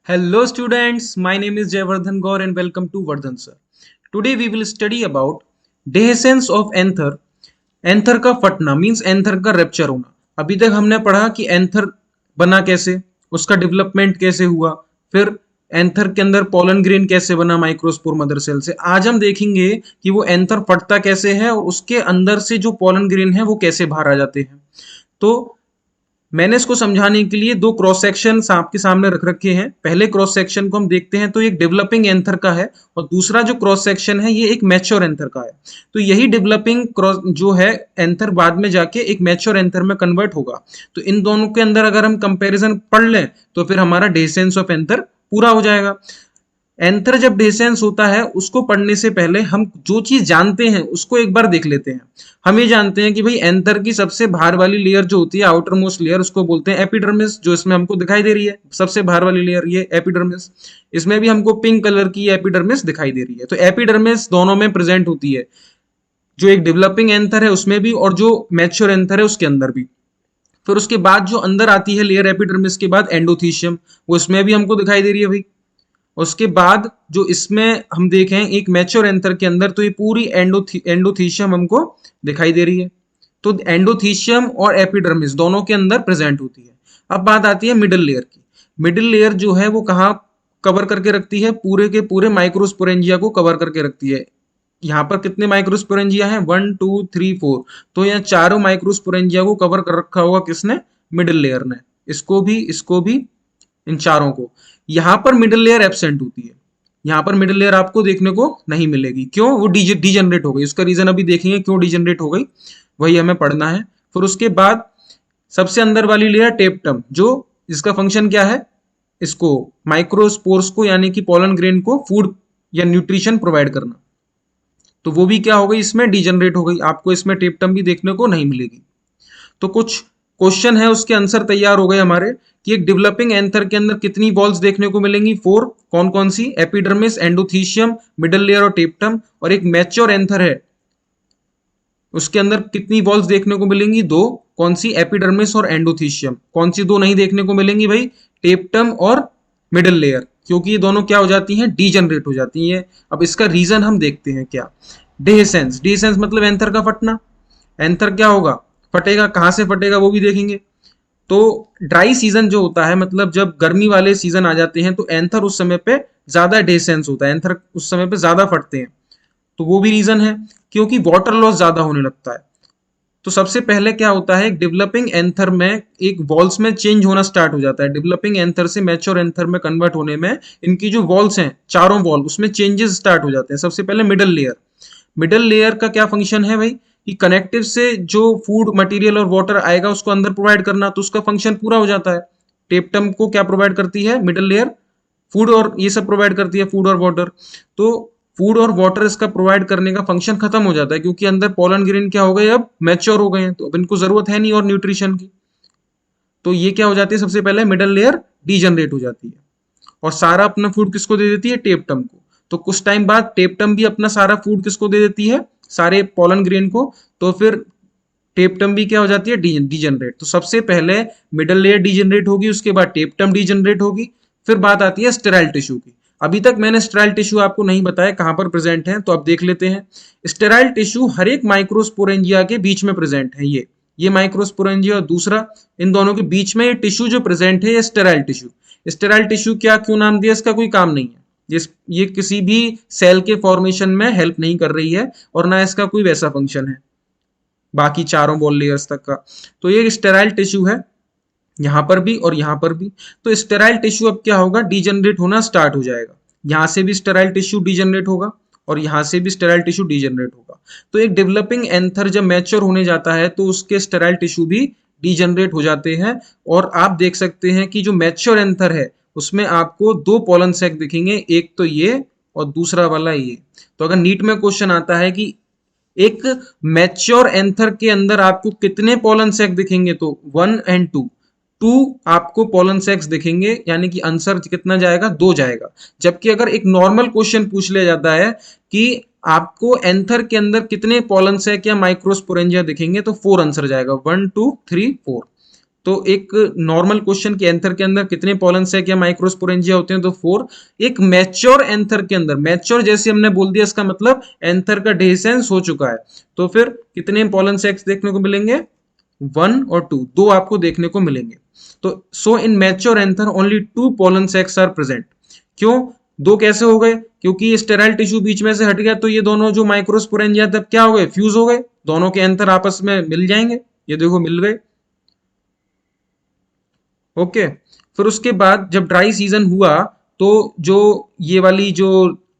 Hello students, my name is Jayvardhan Gaur and welcome to Vardhan Sir. Today we will study about dehiscence of anther. Anther का फटना means anther का rupture होना। अभी तक हमने पढ़ा कि एंथर बना कैसे, उसका डेवलपमेंट कैसे हुआ, फिर एंथर के अंदर पोलन ग्रेन कैसे बना माइक्रोस्पोर मदर सेल से। आज हम देखेंगे कि वो एंथर फटता कैसे है और उसके अंदर से जो पोलन ग्रेन है वो कैसे बाहर आ जाते हैं। तो मैंने इसको समझाने के लिए दो क्रॉस सेक्शन आपके सामने रख रखे हैं। पहले क्रॉस सेक्शन को हम देखते हैं तो एक डेवलपिंग एंथर का है और दूसरा जो क्रॉस सेक्शन है ये एक मैच्योर एंथर का है। तो यही डेवलपिंग क्रॉस जो है एंथर बाद में जाके एक मैच्योर एंथर में कन्वर्ट होगा। तो इन दोनों के अंदर अगर हम कंपैरिजन पढ़ लें तो फिर हमारा डेसेंस ऑफ एंथर पूरा हो जाएगा। एंथर जब डेसेंस होता है उसको पढ़ने से पहले हम जो चीज जानते हैं उसको एक बार देख लेते हैं। हम ये जानते हैं कि भाई एंथर की सबसे बाहर वाली लेयर जो होती है आउटर मोस्ट लेयर उसको बोलते हैं एपिडर्मिस, जो इसमें हमको दिखाई दे रही है सबसे बाहर वाली लेयर ये एपिडर्मिस। इसमें भी हमको पिंक कलर की एपिडर्मिस दिखाई दे रही है। तो एपिडर्मिस दोनों में प्रेजेंट होती है, जो एक डेवलपिंग एंथर है उसमें भी और जो मैच्योर एंथर है उसके अंदर भी। फिर उसके बाद जो अंदर आती है लेयर एपिडर्मिस के बाद एंडोथीशियम, वो इसमें भी हमको दिखाई दे रही है भाई। उसके बाद जो इसमें हम देखें एक मैच्योर एंथर के अंदर तो ये पूरी एंडोथीशियम हमको दिखाई दे रही है। तो एंडोथीशियम और एपिडर्मिस दोनों के अंदर प्रेजेंट होती है। अब बात आती है मिडिल लेयर की। मिडिल लेयर जो है वो कहाँ कवर करके रखती है, पूरे के पूरे माइक्रोस्पोरेंजिया को कवर करके रखती है। यहाँ पर कितने माइक्रोस्पोरेंजिया हैं, 1 2 3 4। तो यहाँ चारों माइक्रोस्पोरेंजिया को कवर कर रखा होगा किसने, मिडिल लेयर ने। इसको भी इन चारों को। यहां पर मिडिल लेयर एब्सेंट होती है, यहां पर मिडिल लेयर आपको देखने को नहीं मिलेगी। क्यों, वो डीजनरेट हो गई। उसका रीजन अभी देखेंगे क्यों डीजनरेट हो गई, वही हमें पढ़ना है। फिर उसके बाद सबसे अंदर वाली लेयर टेप्टम, जो इसका फंक्शन क्या है, इसको माइक्रोस्पोर्स को यानी कि पोलन ग्रेन को फूड या न्यूट्रिशन प्रोवाइड करना। तो वो भी क्या हो गई, इसमें डीजनरेट हो गई। आपको इसमें टेप्टम भी देखने को नहीं मिलेगी। तो कुछ क्वेश्चन है उसके आंसर तैयार हो गए हमारे कि एक डेवलपिंग एंथर के अंदर कितनी वॉल्स देखने को मिलेंगी, 4। कौन कौन सी, एपिडर्मिस, एंडोथीशियम, मिडल लेयर और टेप्टम। और एक मैच्योर एंथर है उसके अंदर कितनी वॉल्स देखने को मिलेंगी, 2। कौन सी, एपिडर्मिस और एंडोथीशियम। कौन सी दो नहीं देखने को मिलेंगी भाई, टेप्टम और मिडल लेयर, क्योंकि ये दोनों क्या हो जाती हैं, डीजनरेट हो जाती हैं। अब इसका रीजन हम देखते हैं क्या। डेसेंस, डेसेंस मतलब एंथर का फटना। एंथर क्या होगा, फटेगा, कहां से फटेगा वो भी देखेंगे। तो ड्राई सीजन जो होता है, मतलब जब गर्मी वाले सीजन आ जाते हैं तो एंथर उस समय पे ज्यादा डेसेंस होता है, एंथर उस समय पे ज्यादा फटते हैं। तो वो भी रीजन है, क्योंकि वाटर लॉस ज्यादा होने लगता है। तो सबसे पहले क्या होता है, डेवलपिंग एंथर में एक वॉल्स में चेंज होना स्टार्ट हो जाता है। डेवलपिंग एंथर से मैच्योर एंथर में कन्वर्ट होने में इनकी जो वॉल्स हैं, चारों वॉल, उसमें चेंजेस स्टार्ट हो जाते हैं। सबसे पहले मिडल लेयर। मिडल लेयर का क्या फंक्शन है भाई, कि कनेक्टिव से जो फूड मटेरियल और वाटर आएगा उसको अंदर प्रोवाइड करना। तो उसका फंक्शन पूरा हो जाता है। टेप्टम को क्या प्रोवाइड करती है मिडल लेयर, फूड और ये सब प्रोवाइड करती है, फूड और वाटर। तो फूड और वाटर इसका प्रोवाइड करने का फंक्शन खत्म हो जाता है, क्योंकि अंदर पोलन ग्रेन क्या हो गए, अब मैच्योर हो गए हैं, तो अब इनको जरूरत है नहीं और न्यूट्रिशन की। तो ये क्या हो जाती है, सबसे पहले मिडल लेयर डीजनरेट हो जाती है और सारा अपना फूड किसको दे देती है, टेप्टम को। तो कुछ टाइम बाद टेप्टम भी अपना सारा फूड किसको दे देती है, सारे पोलन ग्रेन को। तो फिर टेप्टम भी क्या हो जाती है, डीजनरेट। तो सबसे पहले मिडल लेयर डीजनरेट होगी, उसके बाद टेप्टम डीजनरेट होगी। फिर बात आती है स्टेराइल टिश्यू की। अभी तक मैंने स्टेराइल टिश्यू आपको नहीं बताया कहां पर प्रेजेंट है, तो अब देख लेते हैं। स्टेराइल टिश्यू हर एक माइक्रोस्पोरेंजिया के बीच में प्रेजेंट है। ये माइक्रोस्पोरेंजिया और दूसरा, इन दोनों के बीच में ये टिश्यू जो प्रेजेंट है, ये स्टेराइल टिश्यू। स्टेराइल टिश्यू क्या क्यों नाम दिया, इसका कोई काम नहीं है। ये किसी भी सेल के फॉर्मेशन में हेल्प नहीं कर रही है और ना इसका कोई वैसा फंक्शन है बाकी चारों बॉल लेयर्स तक का। तो ये स्टेराइल टिश्यू है यहां पर भी और यहां पर भी। तो स्टेराइल टिश्यू अब क्या होगा, डीजनरेट होना स्टार्ट हो जाएगा। यहां से भी स्टेराइल टिश्यू डीजनरेट होगा और यहां से भी स्टेराइल टिश्यू डीजनरेट होगा। तो एक डेवलपिंग एंथर जब मैच्योर होने जाता है तो उसके स्टेराइल टिश्यू भी डीजनरेट हो जाते हैं। और आप देख सकते हैं कि जो मैच्योर एंथर है उसमें आपको दो पोलन सैक दिखेंगे, एक तो ये और दूसरा वाला ये। तो अगर नीट में क्वेश्चन आता है कि एक मैच्योर एंथर के अंदर आपको कितने पोलन सैक दिखेंगे, तो 1 और 2, 2 आपको पोलन सैक्स दिखेंगे, यानी कि आंसर कितना जाएगा, 2 जाएगा। जबकि अगर एक नॉर्मल क्वेश्चन पूछ लिया जाता है कि आपको एंथर के अंदर कितने पोलन सैक या माइक्रोस्पोरेंजिया दिखेंगे, तो 4 आंसर जाएगा, 1 2 3 4। तो एक नॉर्मल क्वेश्चन के एंथर के अंदर कितने पॉलन सैक या माइक्रोस्पोरेंजिया होते हैं, तो 4। एक मैच्योर एंथर के अंदर, मैच्योर जैसे हमने बोल दिया इसका मतलब एंथर का डेhiscence हो चुका है, तो फिर कितने पॉलन सैक्स देखने को मिलेंगे, 1 और 2, दो आपको देखने को मिलेंगे। तो so in mature anther only 2 pollen sacs are present. क्यों दो कैसे हो गए, क्योंकि ये स्टेराइल टिश्यू बीच में से हट गया, तो ये दोनों जो माइक्रोस्पोरेंजिया तब क्या हो गए, फ्यूज हो गए, दोनों के एंथर आपस में मिल जाएंगे, ये देखो मिल गए। ओके, फिर उसके बाद जब ड्राई सीजन हुआ तो जो ये वाली जो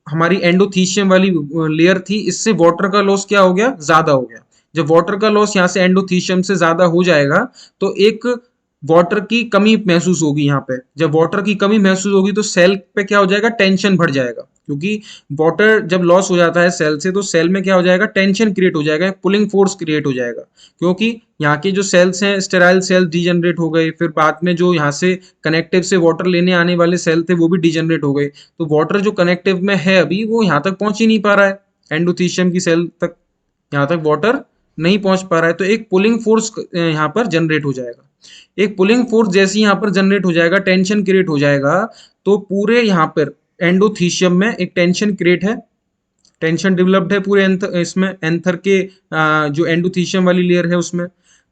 हमारी एंडोथीशियम वाली लेयर थी, इससे वाटर का लॉस क्या हो गया, ज्यादा हो गया। जब वाटर का लॉस यहाँ से एंडोथीशियम से ज्यादा हो जाएगा तो एक वाटर की कमी महसूस होगी यहाँ पे। जब वाटर की कमी महसूस होगी तो सेल पे क्या हो जाएगा, टेंशन बढ़ जाएगा, क्योंकि वाटर जब लॉस हो जाता है सेल से तो सेल में क्या हो जाएगा, टेंशन क्रिएट हो जाएगा, पुलिंग फोर्स क्रिएट हो जाएगा, क्योंकि यहाँ के जो सेल्स हैं स्टेराइल सेल डिजनरेट हो गए, फिर बाद में जो यहाँ से कनेक्टिव से वाटर लेने आने वाले सेल थे वो भी डिजनरेट हो गए। तो वाटर जो कनेक्टिव में है अभी वो यहाँ तक पहुंच ही नहीं पा रहा है, एंडोथीशियम की सेल तक यहाँ तक वाटर नहीं पहुंच पा रहा है, तो एक पुलिंग फोर्स यहाँ पर जनरेट हो जाएगा। एक पुलिंग फोर्स जैसे यहाँ पर जनरेट हो जाएगा, टेंशन क्रिएट हो जाएगा, तो पूरे यहाँ पर एंडोथीशियम में एक टेंशन क्रिएट है, टेंशन डेवलप्ड है पूरे इसमें एंथर के जो एंडोथीशियम वाली लेयर है उसमें।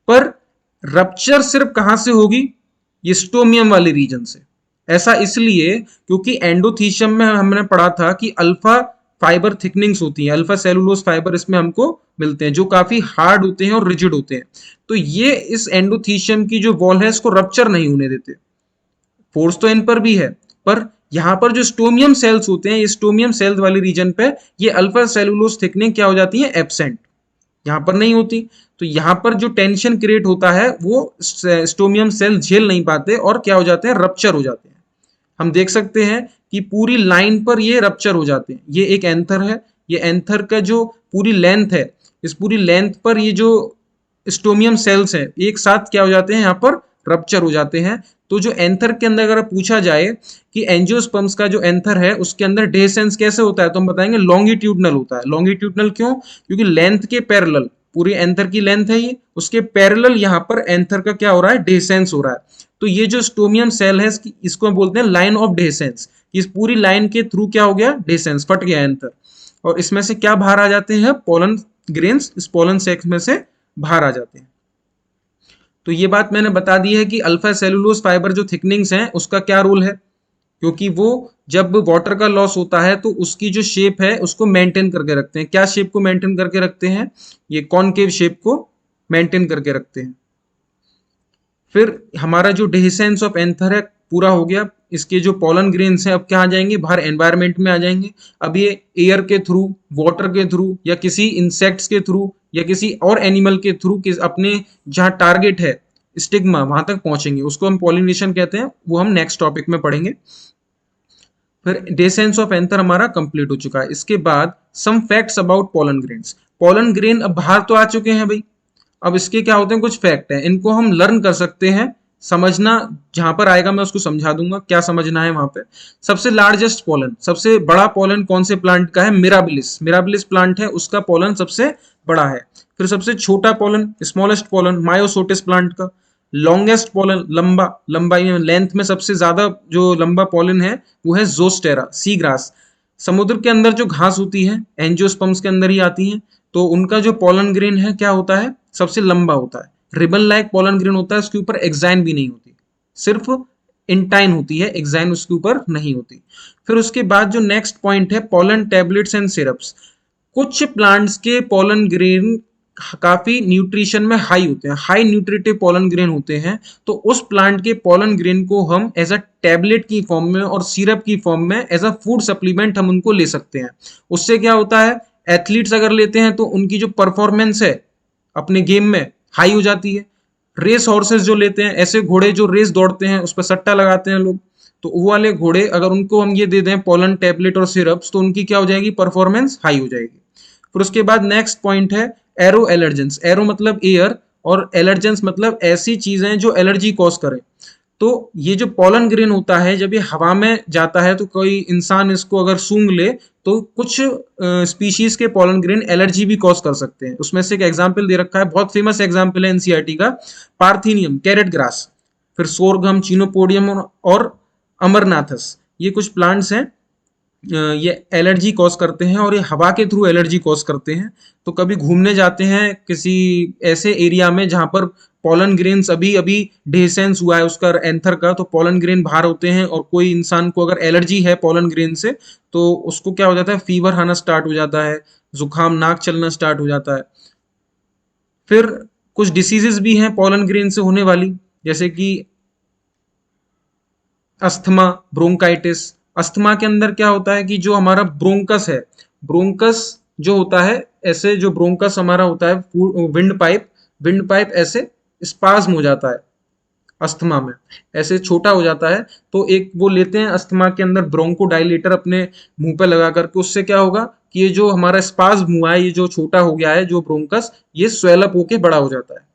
पर रप्चर सिर्फ कहां से होगी, ये स्टोमियम वाले रीजन से। ऐसा इसलिए क्योंकि एंडोथीशियम में हमने पढ़ा था कि अल्फा फाइबर थिकनिंग्स होती हैं, अल्फा सेलुलोज फाइबर इसमें हमको मिलते हैं जो काफी हार्ड होते हैं और रिजिड होते हैं। तो ये इस एंडोथीशियम की जो वॉल है इसको रप्चर नहीं होने देते। फोर्स तो इन पर भी है, पर यहाँ पर जो स्टोमियम सेल्स होते हैं, ये स्टोमियम सेल्स वाली रीजन पे ये अल्फा सेलुलोज थिकनिंग क्या हो जाती है, एब्सेंट, यहाँ पर नहीं होती। तो यहाँ पर जो टेंशन क्रिएट होता है वो स्टोमियम सेल झेल नहीं पाते और क्या हो जाते हैं, रप्चर हो जाते हैं। हम देख सकते हैं कि पूरी लाइन पर ये रप्चर हो जाते हैं। ये एक एंथर है, ये एंथर का जो पूरी लेंथ है, इस पूरी लेंथ पर ये जो स्टोमियम सेल्स हैं एक साथ क्या हो जाते हैं, यहाँ पर रप्चर हो जाते हैं। तो जो एंथर के अंदर अगर पूछा जाए कि एंजियोस्पर्म्स का जो एंथर है उसके अंदर डेhiscence कैसे होता है, तो हम बताएंगे लॉन्गिट्यूडनल होता है। लॉन्गिट्यूडनल क्यों, क्योंकि लेंथ के पैरेलल, पूरी एंथर की लेंथ है ये, उसके पैरेलल यहाँ पर एंथर का क्या हो रहा है, डेhiscence हो रहा है। तो ये जो स्टोमियम सेल है इसको हम बोलते हैं लाइन ऑफ डेhiscence। इस पूरी लाइन के थ्रू क्या हो गया, डेhiscence, फट गया एंथर, और इसमें से क्या बाहर आ जाते हैं, पोलन ग्रेन्स, इस पोलन सेक्स में से बाहर आ जाते हैं। तो ये बात मैंने बता दी है कि अल्फा सेलुलोज फाइबर जो थिकनिंग्स हैं उसका क्या रोल है, क्योंकि वो जब वाटर का लॉस होता है तो उसकी जो शेप है उसको मेंटेन करके रखते हैं। क्या शेप को मेंटेन करके रखते हैं, ये कॉनकेव शेप को मेंटेन करके रखते हैं। फिर हमारा जो डेhiscence ऑफ एंथर है पूरा हो गया, इसके जो पोलन ग्रेन्स हैं अब क्या आ जाएंगे, बाहर एनवायरमेंट में आ जाएंगे। अब ये एयर के थ्रू, वाटर के थ्रू, या किसी इंसेक्ट्स के थ्रू, या किसी और एनिमल के थ्रू अपने जहाँ टारगेट है स्टिग्मा वहां तक पहुंचेंगे, उसको हम पॉलिनेशन कहते हैं, वो हम नेक्स्ट टॉपिक में पढ़ेंगे। फिर डेhiscence ऑफ एंथर हमारा कंप्लीट हो चुका है। इसके बाद some facts about pollen grains. Pollen grain अब बाहर तो आ चुके हैं भाई, अब इसके क्या होते हैं, कुछ फैक्ट है, इनको हम लर्न कर सकते हैं, समझना जहां पर आएगा मैं उसको समझा दूंगा क्या समझना है वहां पे। सबसे लार्जेस्ट पोलन, सबसे बड़ा पोलन कौन से प्लांट का है, मिराबिलिस, मिराबिलिस प्लांट है उसका पोलन सबसे बड़ा है। फिर सबसे छोटा पोलन, स्मॉलेस्ट पोलन, मायोसोटिस प्लांट का। लॉन्गेस्ट पोलन, लंबा, लंबाई में, लेंथ में सबसे ज्यादा जो लंबा पोलन है वो है जोस्टेरा, सी ग्रास। समुद्र के अंदर जो घास होती है एंजियोस्पर्म्स के अंदर ही आती है, तो उनका जो पोलन ग्रेन है क्या होता है, सबसे लंबा होता है, रिबन लाइक पोलन ग्रेन होता है, उसके ऊपर एक्साइन भी नहीं होती, सिर्फ इंटाइन होती है, एक्साइन उसके ऊपर नहीं होती। फिर उसके बाद जो नेक्स्ट पॉइंट है, पोलन टैबलेट्स एंड सिरप्स। कुछ प्लांट्स के पोलन ग्रेन काफी न्यूट्रिशन में हाई होते हैं, हाई न्यूट्रिटिव पोलन ग्रेन होते हैं, तो उस प्लांट के पोलन ग्रेन को हम एज अ टैबलेट की फॉर्म में और सिरप की फॉर्म में एज अ फूड सप्लीमेंट हम उनको ले सकते हैं। उससे क्या होता है, एथलीट्स अगर लेते हैं तो उनकी जो परफॉर्मेंस है अपने गेम में हाई हो जाती है। रेस हॉर्सेस जो लेते हैं, ऐसे घोड़े जो रेस दौड़ते हैं उस पर सट्टा लगाते हैं लोग, तो वो वाले घोड़े अगर उनको हम ये दे दें पोलन टैबलेट और सिरप्स तो उनकी क्या हो जाएगी, परफॉर्मेंस हाई हो जाएगी। फिर उसके बाद नेक्स्ट पॉइंट है एरो एलर्जेंस। एरो मतलब एयर और एलर्जेंस मतलब ऐसी चीजें जो एलर्जी कॉज करें। तो ये जो पॉलन ग्रेन होता है जब ये हवा में जाता है तो कोई इंसान इसको अगर सूंघ ले तो कुछ स्पीशीज के पॉलन ग्रेन एलर्जी भी कॉज कर सकते हैं। उसमें से एक एग्जाम्पल दे रखा है, बहुत फेमस एग्जाम्पल है एनसीईआरटी का, पार्थीनियम, कैरेट ग्रास, फिर सोरगम, चीनोपोडियम और अमरनाथस। ये कुछ प्लांट्स हैं, ये एलर्जी कॉज करते हैं और ये हवा के थ्रू एलर्जी कॉज करते हैं। तो कभी घूमने जाते हैं किसी ऐसे एरिया में जहां पर पॉलन ग्रेन्स अभी अभी डेसेंस हुआ है उसका एंथर का, तो पॉलन ग्रेन बाहर होते हैं और कोई इंसान को अगर एलर्जी है पॉलन ग्रेन से तो उसको क्या हो जाता है, फीवर आना स्टार्ट हो जाता है, जुकाम, नाक चलना स्टार्ट हो जाता है। फिर कुछ डिसीजेस भी हैं पॉलन ग्रेन से होने वाली, जैसे कि अस्थमा, ब्रोंकाइटिस। अस्थमा के अंदर क्या होता है कि जो हमारा ब्रोंकस है, ब्रोंकस जो होता है, ऐसे जो ब्रोंकस हमारा होता है विंड पाइप ऐसे स्पाज्म हो जाता है अस्थमा में, ऐसे छोटा हो जाता है। तो एक वो लेते हैं अस्थमा के अंदर ब्रोंको डायलेटर अपने मुंह पे लगा करके, उससे क्या होगा कि ये जो हमारा स्पाज्म हुआ है, ये जो छोटा हो गया है जो ब्रोंकस, ये स्वेलअप होके बड़ा हो जाता है।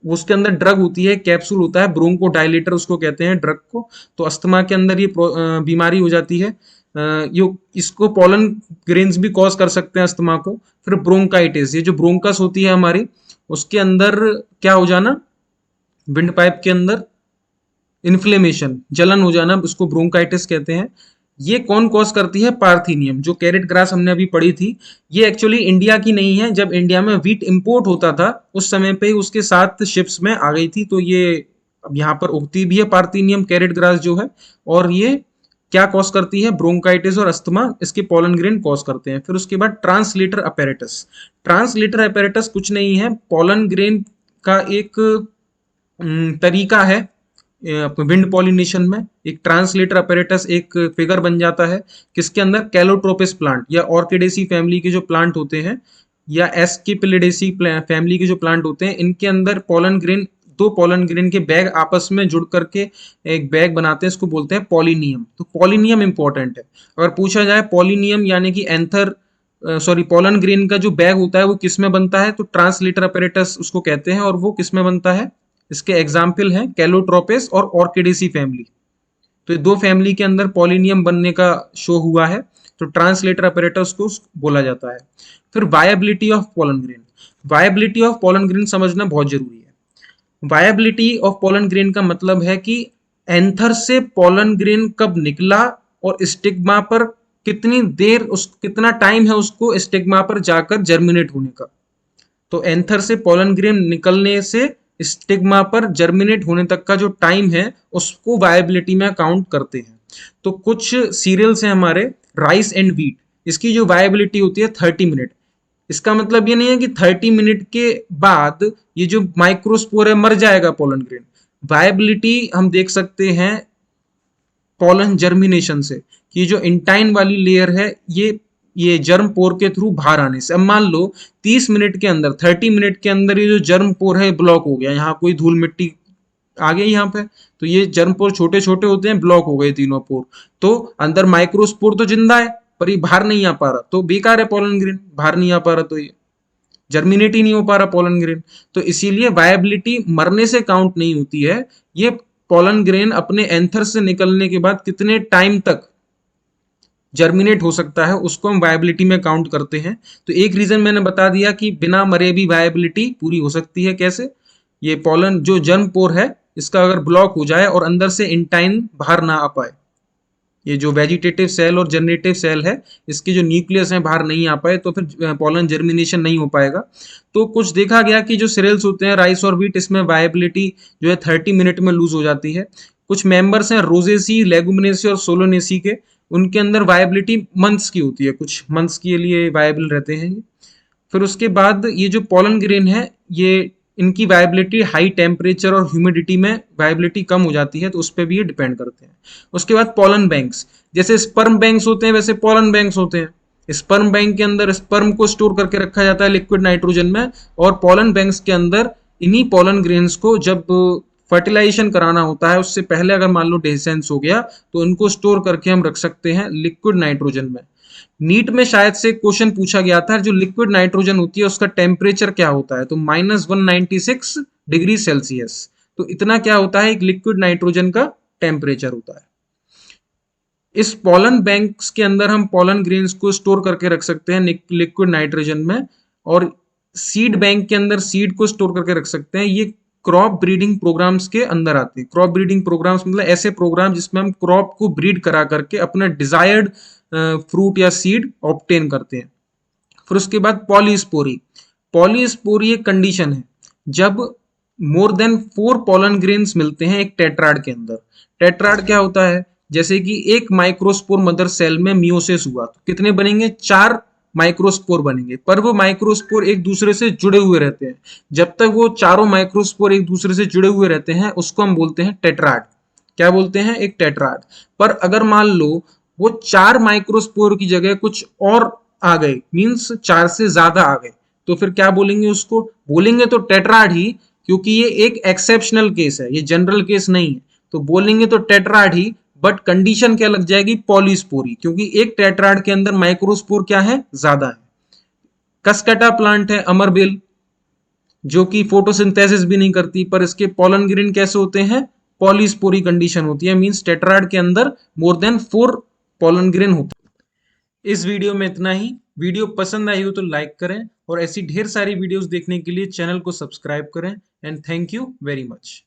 उसके अंदर ड्रग होती है, कैप्सूल होता है, ब्रोंको डायलेटर उसको कहते हैं ड्रग को। तो अस्थमा के अंदर ये बीमारी हो जाती है। ये इसको पॉलन ग्रेन्स भी कॉज कर सकते हैं अस्थमा को। फिर ब्रोंकाइटिस, ये जो ब्रोंकस होती है हमारी, उसके अंदर क्या हो जाना, विंड पाइप के अंदर इन्फ्लेमेशन, जलन हो जाना, उसको ब्रोंकाइटिस कहते हैं। ये कौन कॉज करती है, पार्थीनियम, जो कैरेट ग्रास हमने अभी पढ़ी थी। ये एक्चुअली इंडिया की नहीं है, जब इंडिया में व्हीट इंपोर्ट होता था उस समय पे ही उसके साथ शिप्स में आ गई थी, तो ये अब यहाँ पर उगती भी है पार्थीनियम कैरेट ग्रास जो है। और ये क्या कॉज करती है, ब्रोंकाइटिस और अस्थमा, इसके पॉलन ग्रेन कॉज करते हैं। फिर उसके बाद ट्रांसलेटर अपैरेटस। ट्रांसलेटर अपैरेटस कुछ नहीं है, पॉलन ग्रेन का एक तरीका है विंड पॉलिनेशन में। एक ट्रांसलेटर अपैरेटस एक फिगर बन जाता है किसके अंदर, कैलोट्रोपिस प्लांट या ऑर्किडेसी फैमिली के जो प्लांट होते हैं या एस्किपिलिडेसी फैमिली के जो प्लांट होते हैं, इनके अंदर पॉलन ग्रेन, दो पॉलन ग्रेन के बैग आपस में जुड़ करके एक बैग बनाते हैं, इसको बोलते हैं पॉलिनियम। तो पॉलिनियम इंपॉर्टेंट है। अगर पूछा जाए पॉलिनियम यानी कि एंथर सॉरी पॉलन ग्रेन का जो बैग होता है वो किस में बनता है, तो ट्रांसलेटर अपैरेटस उसको कहते हैं। और वो किस में बनता है, इसके एग्जाम्पल हैं कैलोट्रोपिस और ऑर्किडेसी फैमिली। तो ये दो फैमिली के अंदर पॉलिनियम बनने का शो हुआ है, तो ट्रांसलेटर अपैरेटस को बोला जाता है। फिर viability of pollen grain. Viability of pollen grain समझना बहुत जरूरी है। वायबिलिटी ऑफ पॉलन ग्रेन का मतलब है कि एंथर से पॉलन ग्रेन कब निकला और स्टिग्मा पर कितनी देर, उस कितना टाइम है उसको स्टिग्मा पर जाकर जर्मिनेट होने का। तो एंथर से पॉलन ग्रेन निकलने से स्टिग्मा पर जर्मिनेट होने तक का जो टाइम है उसको वायबिलिटी में काउंट करते हैं। तो कुछ सीरियल्स हैं हमारे, राइस एंड व्हीट, इसकी जो वायबिलिटी होती है 30 मिनट। इसका मतलब ये नहीं है कि 30 मिनट के बाद ये जो माइक्रोस्पोर है मर जाएगा पॉलन ग्रेन। वायबिलिटी हम देख सकते हैं पॉलन जर्मिनेशन से, कि जो इंटाइन वाली लेयर है ये जर्म पोर के थ्रू बाहर आने से। अब मान लो 30 मिनट के अंदर, 30 मिनट के अंदर ये जो जर्म पोर है ब्लॉक हो गया, यहाँ कोई धूल मिट्टी आ गई यहाँ पे, तो ये जर्म पोर छोटे छोटे होते हैं, ब्लॉक हो गए तीनों पोर, तो अंदर माइक्रोस्पोर तो जिंदा है पर ये बाहर नहीं आ पा रहा, तो बेकार है पॉलन ग्रेन, बाहर नहीं आ पा रहा, तो ये जर्मिनेट ही नहीं हो पा रहा पॉलन ग्रेन। तो इसीलिए वायबिलिटी मरने से काउंट नहीं होती है, ये पॉलन ग्रेन अपने एंथर से निकलने के बाद कितने टाइम तक जर्मिनेट हो सकता है उसको हम वायबिलिटी में काउंट करते हैं। तो एक रीजन मैंने बता दिया कि बिना मरे भी वायबिलिटी पूरी हो सकती है। कैसे, ये पॉलन जो जर्म पोर है इसका अगर ब्लॉक हो जाए और अंदर से इंटाइन बाहर ना आ पाए, ये जो वेजिटेटिव सेल और जनरेटिव सेल है इसके जो न्यूक्लियस है बाहर नहीं आ पाए, तो फिर पॉलन जर्मिनेशन नहीं हो पाएगा। तो कुछ देखा गया कि जो सीरियल्स होते हैं राइस और व्हीट, इसमें वायबिलिटी जो है 30 मिनट में लूज हो जाती है। कुछ मेंबर्स हैं रोजेसी, लेगुमिनेसी और सोलोनेसी के, उनके अंदर वायबिलिटी मंथ्स की होती है, कुछ मंथ्स के लिए वायबल रहते हैं ये। फिर उसके बाद ये जो पॉलन ग्रेन है ये इनकी वायबिलिटी हाई टेम्परेचर और ह्यूमिडिटी में वायबिलिटी कम हो जाती है, तो उस पर भी ये डिपेंड करते हैं। उसके बाद पॉलन बैंक्स, जैसे स्पर्म बैंक्स होते हैं वैसे पॉलन बैंक्स होते हैं। स्पर्म बैंक के अंदर स्पर्म को स्टोर करके रखा जाता है लिक्विड नाइट्रोजन में, और पॉलन बैंक्स के अंदर इन्हीं पॉलन ग्रेन्स को जब फर्टिलाइजेशन कराना होता है उससे पहले अगर मान लो डेसेंस हो गया तो इनको स्टोर करके हम रख सकते हैं लिक्विड नाइट्रोजन में। नीट में शायद से क्वेश्चन पूछा गया था, जो लिक्विड नाइट्रोजन होती है उसका टेम्परेचर क्या होता है, तो -196 डिग्री सेल्सियस। तो इतना क्या होता है, एक लिक्विड नाइट्रोजन का टेम्परेचर होता है। इस पॉलन बैंक्स के अंदर हम पॉलन ग्रेन्स को स्टोर करके रख सकते हैं लिक्विड नाइट्रोजन में, और सीड बैंक के अंदर सीड को स्टोर करके रख सकते हैं। ये क्रॉप ब्रीडिंग प्रोग्राम्स के अंदर आते हैं। क्रॉप ब्रीडिंग प्रोग्राम्स मतलब ऐसे प्रोग्राम जिसमें हम क्रॉप को ब्रीड करा करके अपना डिजायर्ड फ्रूट या सीड ऑब्टेन करते हैं। फिर उसके बाद पॉलीस्पोरी। पॉलीस्पोरी एक कंडीशन है जब मोर देन 4 पॉलन ग्रेन्स मिलते हैं एक टेट्राड के अंदर। टेट्राड क्या होता है, जैसे कि एक माइक्रोस्पोर मदर सेल में मियोसिस हुआ तो कितने बनेंगे, 4 माइक्रोस्पोर बनेंगे, पर वो माइक्रोस्पोर एक दूसरे से जुड़े हुए रहते हैं। जब तक वो चारों माइक्रोस्पोर एक दूसरे से जुड़े हुए रहते हैं उसको हम बोलते हैं टेट्राड। क्या बोलते हैं, एक टेट्राड। पर अगर मान लो वो 4 माइक्रोस्पोर की जगह कुछ और आ गए, मीन्स 4 से ज्यादा आ गए, तो फिर क्या बोलेंगे, उसको बोलेंगे तो टेट्राड ही, क्योंकि ये एक एक्सेप्शनल केस है, ये जनरल केस नहीं है, तो बोलेंगे तो टेट्राड ही। बट कंडीशन क्या लग जाएगी, पॉलीस्पोरी, क्योंकि एक टेट्राड के अंदर माइक्रोस्पोर क्या है, ज्यादा है। कस्केटा प्लांट है अमरबेल, जो कि फोटोसिंथेसिस भी नहीं करती, पर इसके पॉलन ग्रेन कैसे होते हैं, पॉलीस्पोरी कंडीशन होती है, मींस टेट्राड के अंदर मोर देन 4 पॉलन ग्रेन होते हैं। इस वीडियो में इतना ही। वीडियो पसंद आई हो तो लाइक करें, और ऐसी ढेर सारी वीडियोस देखने के लिए चैनल को सब्सक्राइब करें। And thank you very much.